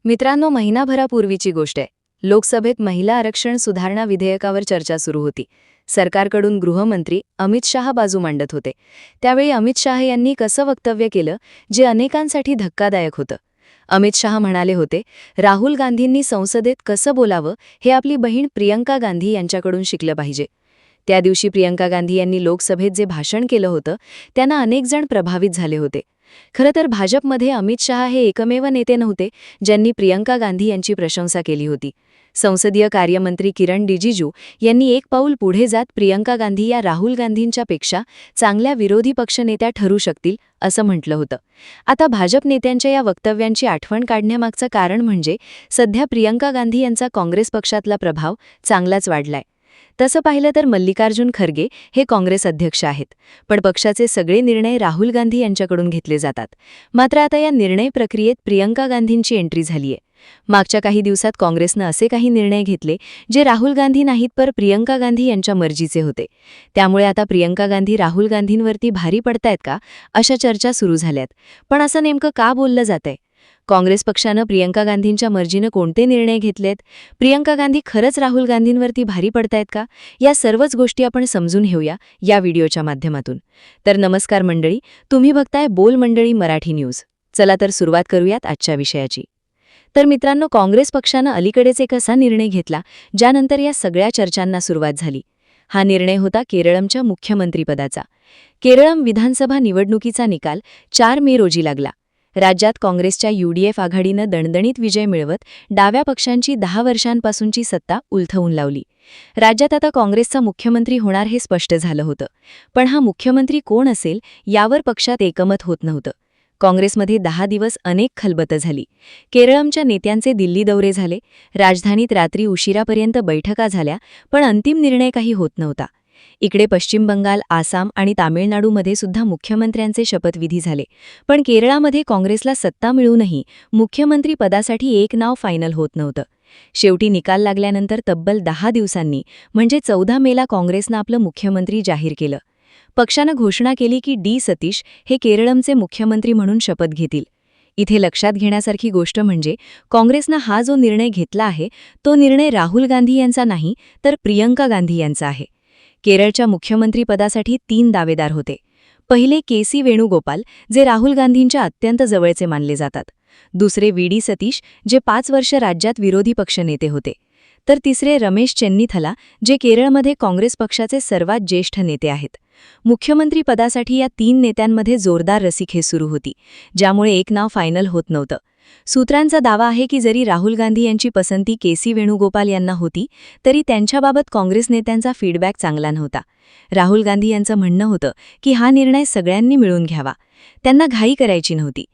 मित्रांनो, महिनाभरापूर्वीची गोष्ट आहे. लोकसभेत महिला आरक्षण सुधारणा विधेयकावर चर्चा सुरू होती. सरकारकडून गृहमंत्री अमित शाह बाजू मांडत होते. त्यावेळी अमित शाह यांनी कसं वक्तव्य केलं जे अनेकांसाठी धक्कादायक होतं. अमित शाह म्हणाले होते, राहुल गांधींनी संसदेत कसं बोलावं हे आपली बहीण प्रियंका गांधी यांच्याकडून शिकलं पाहिजे. त्या दिवशी प्रियंका गांधी यांनी लोकसभेत जे भाषण केलं होतं त्यांना अनेक जण प्रभावित झाले होते. खरं तर भाजपमध्ये अमित शाह हे एकमेव नेते नव्हते ज्यांनी प्रियंका गांधी यांची प्रशंसा केली होती. संसदीय कार्यमंत्री किरण रिजिजू यांनी एक पाऊल पुढे जात प्रियंका गांधी या राहुल गांधींच्या पेक्षा चांगल्या विरोधी पक्षनेत्या ठरू शकतील असं म्हटलं होतं. आता भाजप नेत्यांच्या या वक्तव्यांची आठवण काढण्यामागचं कारण म्हणजे सध्या प्रियंका गांधी यांचा काँग्रेस पक्षातला प्रभाव चांगलाच वाढलाय. तसं पाहिलं तर मल्लिकार्जुन खरगे हे काँग्रेस अध्यक्ष आहेत, पण पक्षाचे सगळे निर्णय राहुल गांधी यांच्याकडून घेतले जातात. मात्र आता या निर्णय प्रक्रियेत प्रियंका गांधींची एंट्री झालीय. मागच्या काही दिवसात काँग्रेसनं असे काही निर्णय घेतले जे राहुल गांधी नाहीत पर प्रियंका गांधी यांच्या मर्जीचे होते. त्यामुळे आता प्रियंका गांधी राहुल गांधींवरती भारी पडतायत का अशा चर्चा सुरू झाल्यात. पण असं नेमकं का बोललं जातंय? काँग्रेस पक्षानं प्रियंका गांधींच्या मर्जीनं कोणते निर्णय घेतलेत? प्रियंका गांधी खरंच राहुल गांधींवरती भारी पडतायत का? या सर्वच गोष्टी आपण समजून घेऊया या व्हिडिओच्या माध्यमातून. तर नमस्कार मंडळी, तुम्ही बघताय बोल मंडळी मराठी न्यूज. चला तर सुरुवात करूयात आजच्या विषयाची. तर मित्रांनो, काँग्रेस पक्षानं अलीकडेच एक असा निर्णय घेतला ज्यानंतर या सगळ्या चर्चांना सुरुवात झाली. हा निर्णय होता केरळमच्या मुख्यमंत्रीपदाचा. केरळम विधानसभा निवडणुकीचा निकाल 4 मे रोजी लागला. राज्यात काँग्रेसच्या UDF आघाडीनं दणदणीत विजय मिळवत डाव्या पक्षांची 10 वर्षांपासूनची सत्ता उलथवून लावली. राज्यात आता काँग्रेसचा मुख्यमंत्री होणार हे स्पष्ट झालं होतं. पण हा मुख्यमंत्री कोण असेल यावर पक्षात एकमत होत नव्हतं. काँग्रेसमध्ये 10 दिवस अनेक खलबतं झाली. केरळमच्या नेत्यांचे दिल्ली दौरे झाले. राजधानीत रात्री उशिरापर्यंत बैठका झाल्या, पण अंतिम निर्णय काही होत नव्हता. इकडे पश्चिम बंगाल, आसाम आणि तामिळनाडूमध्ये सुद्धा मुख्यमंत्र्यांचे शपथविधी झाले. पण केरळामध्ये काँग्रेसला सत्ता मिळूनही मुख्यमंत्री पदासाठी एक नाव फायनल होत नव्हतं. शेवटी निकाल लागल्यानंतर तब्बल 10 दिवसांनी म्हणजे 14 मेला काँग्रेसनं आपलं मुख्यमंत्री जाहीर केलं. पक्षानं घोषणा केली की डी सतीश हे केरळमचे मुख्यमंत्री म्हणून शपथ घेतील. इथे लक्षात घेण्यासारखी गोष्ट म्हणजे काँग्रेसनं हा जो निर्णय घेतला आहे तो निर्णय राहुल गांधी यांचा नाही तर प्रियंका गांधी यांचा आहे. केरळच्या मुख्यमंत्रीपदासाठी 3 दावेदार होते. पहिले KC वेणुगोपाल, जे राहुल गांधींच्या अत्यंत जवळचे मानले जातात. दुसरे VD सतीश, जे 5 वर्ष राज्यात विरोधी पक्षनेते होते. तर तिसरे रमेश चेन्नीथला, जे केरळमध्ये काँग्रेस पक्षाचे सर्वात ज्येष्ठ नेते आहेत. मुख्यमंत्रीपदासाठी या 3 नेत्यांमध्ये जोरदार रस्सीखेच सुरू होती, ज्यामुळे एक नाव फायनल होत नव्हतं. सूत्रांचा दावा आहे की जरी राहुल गांधी यांची पसंती KC वेणुगोपाल यांना होती तरी त्यांच्याबाबत काँग्रेस नेत्यांचा फीडबॅक चांगला नव्हता. राहुल गांधी यांचं म्हणणं होतं की हा निर्णय सगळ्यांनी मिळून घ्यावा, त्यांना घाई करायची नव्हती.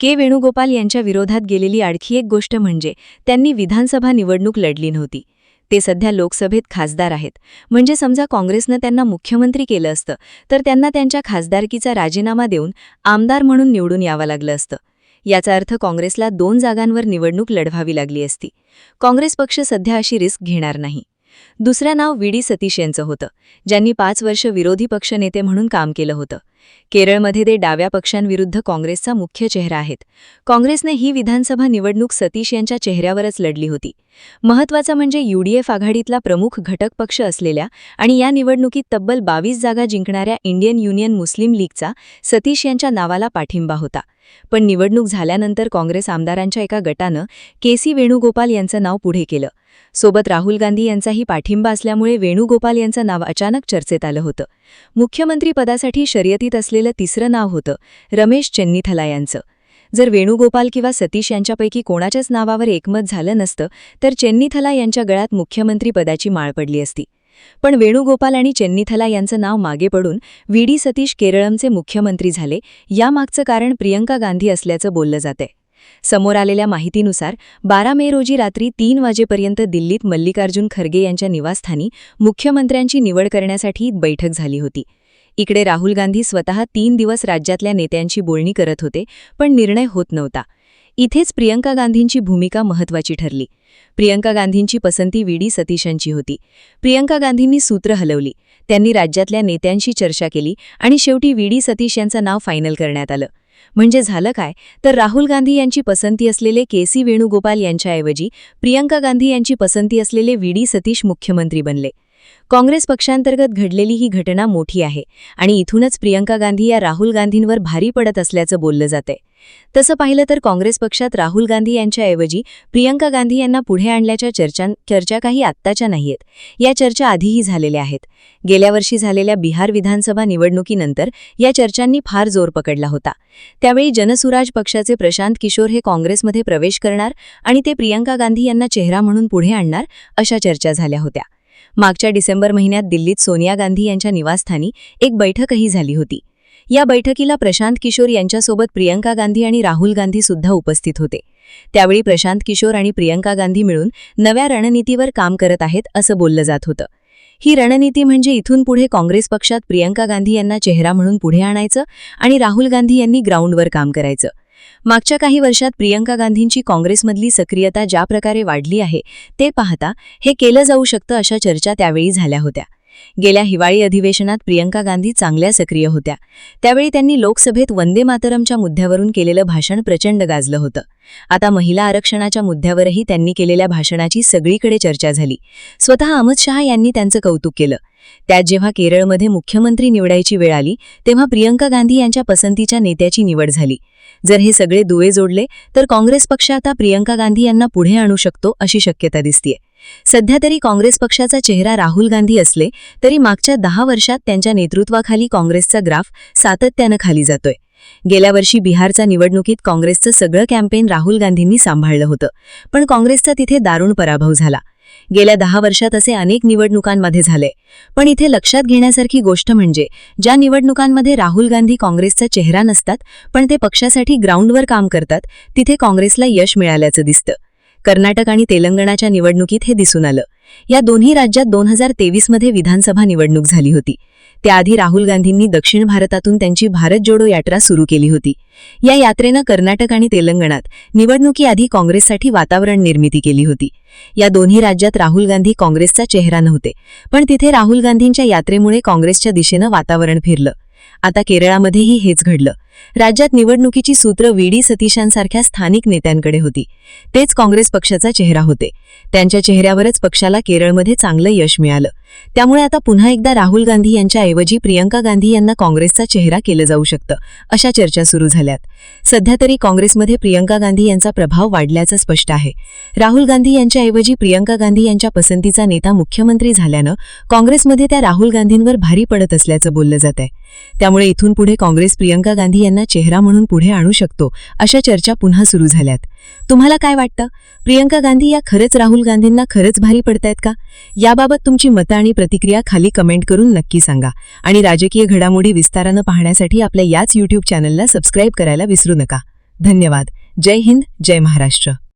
वेणुगोपाल यांच्या विरोधात गेलेली आणखी एक गोष्ट म्हणजे त्यांनी विधानसभा निवडणूक लढली नव्हती. ते सध्या लोकसभेत खासदार आहेत. म्हणजे समजा काँग्रेसनं त्यांना मुख्यमंत्री केलं असतं तर त्यांना त्यांच्या खासदारकीचा राजीनामा देऊन आमदार म्हणून निवडून यावं लागलं असतं. याचा अर्थ काँग्रेसला 2 जागांवर निवडणूक लढवावी लागली असती. काँग्रेस पक्ष सध्या अशी रिस्क घेणार नाही. दुसरं नाव VD सतीश यांचं होतं, ज्यांनी 5 वर्ष विरोधी पक्षनेते म्हणून काम केलं होतं. केरळमध्ये ते डाव्या पक्षांविरुद्ध काँग्रेसचा मुख्य चेहरा आहेत. काँग्रेसने ही विधानसभा निवडणूक सतीश यांच्या चेहऱ्यावरच लढली होती. महत्त्वाचं म्हणजे UDF आघाडीतला प्रमुख घटक पक्ष असलेल्या आणि या निवडणुकीत तब्बल 22 जागा जिंकणाऱ्या इंडियन युनियन मुस्लिम लीगचा सतीश यांच्या नावाला पाठिंबा होता. पण निवडणूक झाल्यानंतर काँग्रेस आमदारांच्या एका गटानं KC वेणुगोपाल यांचं नाव पुढे केलं. सोबत राहुल गांधी यांचाही पाठिंबा असल्यामुळे वेणुगोपाल यांचं नाव अचानक चर्चेत आलं होतं. मुख्यमंत्रीपदासाठी शर्यतीत असलेलं तिसरं नाव होतं रमेश चेन्नीथला यांचं. जर वेणुगोपाल किंवा सतीश यांच्यापैकी कोणाच्याच नावावर एकमत झालं नसतं तर चेन्नीथला यांच्या गळ्यात मुख्यमंत्रीपदाची माळ पडली असती. पण वेणुगोपाल आणि चेन्नीथला यांचं नाव मागे पडून VD सतीश केरळमचे मुख्यमंत्री झाले. यामागचं कारण प्रियंका गांधी असल्याचं बोललं जातंय. समोर आलेल्या माहितीनुसार 12 मे रोजी रात्री 3 वाजेपर्यंत दिल्लीत मल्लिकार्जुन खरगे यांच्या निवासस्थानी मुख्यमंत्र्यांची निवड करण्यासाठी बैठक झाली होती. इकडे राहुल गांधी स्वतः 3 दिवस राज्यातल्या नेत्यांशी बोलणी करत होते, पण निर्णय होत नव्हता. इथेच प्रियंका गांधींची भूमिका महत्त्वाची ठरली. प्रियंका गांधींची पसंती VD सतीशांची होती. प्रियंका गांधींनी सूत्र हलवली. त्यांनी राज्यातल्या नेत्यांशी चर्चा केली आणि शेवटी VD सतीश यांचं नाव फायनल करण्यात आलं. म्हणजे झालं काय तर राहुल गांधी यांची पसंती असलेले के.सी. वेणुगोपाल यांच्याऐवजी प्रियंका गांधी यांची पसंती असलेले व्ही.डी. सतीश मुख्यमंत्री बनले. काँग्रेस पक्षांतर्गत घडलेली ही घटना मोठी आहे आणि इथूनच प्रियंका गांधी या राहुल गांधींवर भारी पडत असल्याचं बोललं जातंय. तसं पाहिलं तर काँग्रेस पक्षात राहुल गांधी यांच्याऐवजी प्रियंका गांधी यांना पुढे आणल्याच्या चर्चा काही आत्ताच्या नाहीयेत. या चर्चा आधीही झालेल्या आहेत. गेल्या वर्षी झालेल्या बिहार विधानसभा निवडणुकीनंतर या चर्चांनी फार जोर पकडला होता. त्यावेळी जनसुराज पक्षाचे प्रशांत किशोर हे काँग्रेसमध्ये प्रवेश करणार आणि ते प्रियंका गांधी यांना चेहरा म्हणून पुढे आणणार अशा चर्चा झाल्या होत्या. मागच्या डिसेंबर महिन्यात दिल्लीत सोनिया गांधी यांच्या निवासस्थानी एक बैठकही झाली होती. या बैठकीला प्रशांत किशोर यांच्यासोबत प्रियंका गांधी आणि राहुल गांधी सुद्धा उपस्थित होते. त्यावेळी प्रशांत किशोर आणि प्रियंका गांधी मिळून नव्या रणनीतीवर काम करत आहेत असं बोललं जात होतं. ही रणनीती म्हणजे इथून पुढे काँग्रेस पक्षात प्रियंका गांधी यांना चेहरा म्हणून पुढे आणायचं आणि राहुल गांधी यांनी ग्राउंडवर काम करायचं. मागच्या काही वर्षात प्रियंका गांधींची काँग्रेसमधली सक्रियता ज्या प्रकारे वाढली आहे ते पाहता हे केलं जाऊ शकतं अशा चर्चा त्यावेळी झाल्या होत्या. गेल्या हिवाळी अधिवेशनात प्रियंका गांधी चांगल्या सक्रिय होत्या. त्यावेळी त्यांनी लोकसभेत वंदे मातरमच्या मुद्द्यावरून केलेलं भाषण प्रचंड गाजलं होतं. आता महिला आरक्षणाच्या मुद्द्यावरही त्यांनी केलेल्या भाषणाची सगळीकडे चर्चा झाली. स्वतः अमित शहा यांनी त्यांचं कौतुक केलं. त्यात जेव्हा केरळमध्ये मुख्यमंत्री निवडायची वेळ आली तेव्हा प्रियंका गांधी यांच्या पसंतीच्या नेत्याची निवड झाली. जर हे सगळे दुवे जोडले तर काँग्रेस पक्ष आता प्रियंका गांधी यांना पुढे आणू शकतो अशी शक्यता दिसतेय. सध्या तरी काँग्रेस पक्षाचा चेहरा राहुल गांधी असले तरी मागच्या 10 वर्षात त्यांच्या नेतृत्वाखाली काँग्रेसचा ग्राफ सातत्यानं खाली जातोय. गेल्या वर्षी बिहारच्या निवडणुकीत काँग्रेसचं सगळं कॅम्पेन राहुल गांधींनी सांभाळलं होतं, पण काँग्रेसचा तिथे दारुण पराभव झाला. गेल्या 10 वर्षात असे अनेक निवडणुकांमध्ये झाले. पण इथे लक्षात घेण्यासारखी गोष्ट म्हणजे ज्या निवडणुकांमध्ये राहुल गांधी काँग्रेसचा चेहरा नसतात पण ते पक्षासाठी ग्राउंडवर काम करतात तिथे काँग्रेसला यश मिळाल्याचं दिसतं. कर्नाटक आणि तेलंगणाच्या निवडणुकीत हे दिसून आलं. या दोन्ही राज्यात 2023 मध्ये विधानसभा निवडणूक झाली होती. त्याआधी राहुल गांधींनी दक्षिण भारतातून त्यांची भारत जोडो यात्रा सुरू केली होती. या यात्रेनं कर्नाटक आणि तेलंगणात निवडणुकीआधी काँग्रेससाठी वातावरण निर्मिती केली होती. या दोन्ही राज्यात राहुल गांधी काँग्रेसचा चेहरा नव्हते, पण तिथे राहुल गांधींच्या यात्रेमुळे काँग्रेसच्या दिशेनं वातावरण फिरलं. आता केरळमध्येही हेच घडलं. राज्यात निवडणुकीची सूत्र व्ही.डी. सतीशांसारख्या स्थानिक नेत्यांकडे होती. तेच काँग्रेस पक्षाचा चेहरा होते. त्यांच्या चेहऱ्यावरच पक्षाला केरळमध्ये चांगलं यश मिळालं. त्यामुळे आता पुन्हा एकदा राहुल गांधी यांच्याऐवजी प्रियंका गांधी यांना काँग्रेसचा चेहरा केलं जाऊ शकतं अशा चर्चा सुरू झाल्यात. सध्या तरी काँग्रेसमध्ये प्रियंका गांधी यांचा प्रभाव वाढल्याचं स्पष्ट आहे. राहुल गांधी यांच्याऐवजी प्रियंका गांधी यांच्या पसंतीचा नेता मुख्यमंत्री झाल्यानं काँग्रेसमध्ये त्या राहुल गांधींवर भारी पडत असल्याचं बोललं जात आहे. त्यामुळे इथून पुढे काँग्रेस प्रियंका गांधी यांना चेहरा म्हणून पुढे आणू शकतो अशा चर्चा पुन्हा सुरू झाल्यात. तुम्हाला काय वाटतं? प्रियंका गांधी या खरंच राहुल गांधींना खरंच भारी पडतायत का? याबाबत तुमची मतं आणि प्रतिक्रिया खाली कमेंट करून नक्की सांगा. आणि राजकीय घडामोडी विस्तारानं पाहण्यासाठी आपल्या याच YouTube चॅनलला सबस्क्राईब करायला विसरू नका. धन्यवाद. जय हिंद, जय महाराष्ट्र.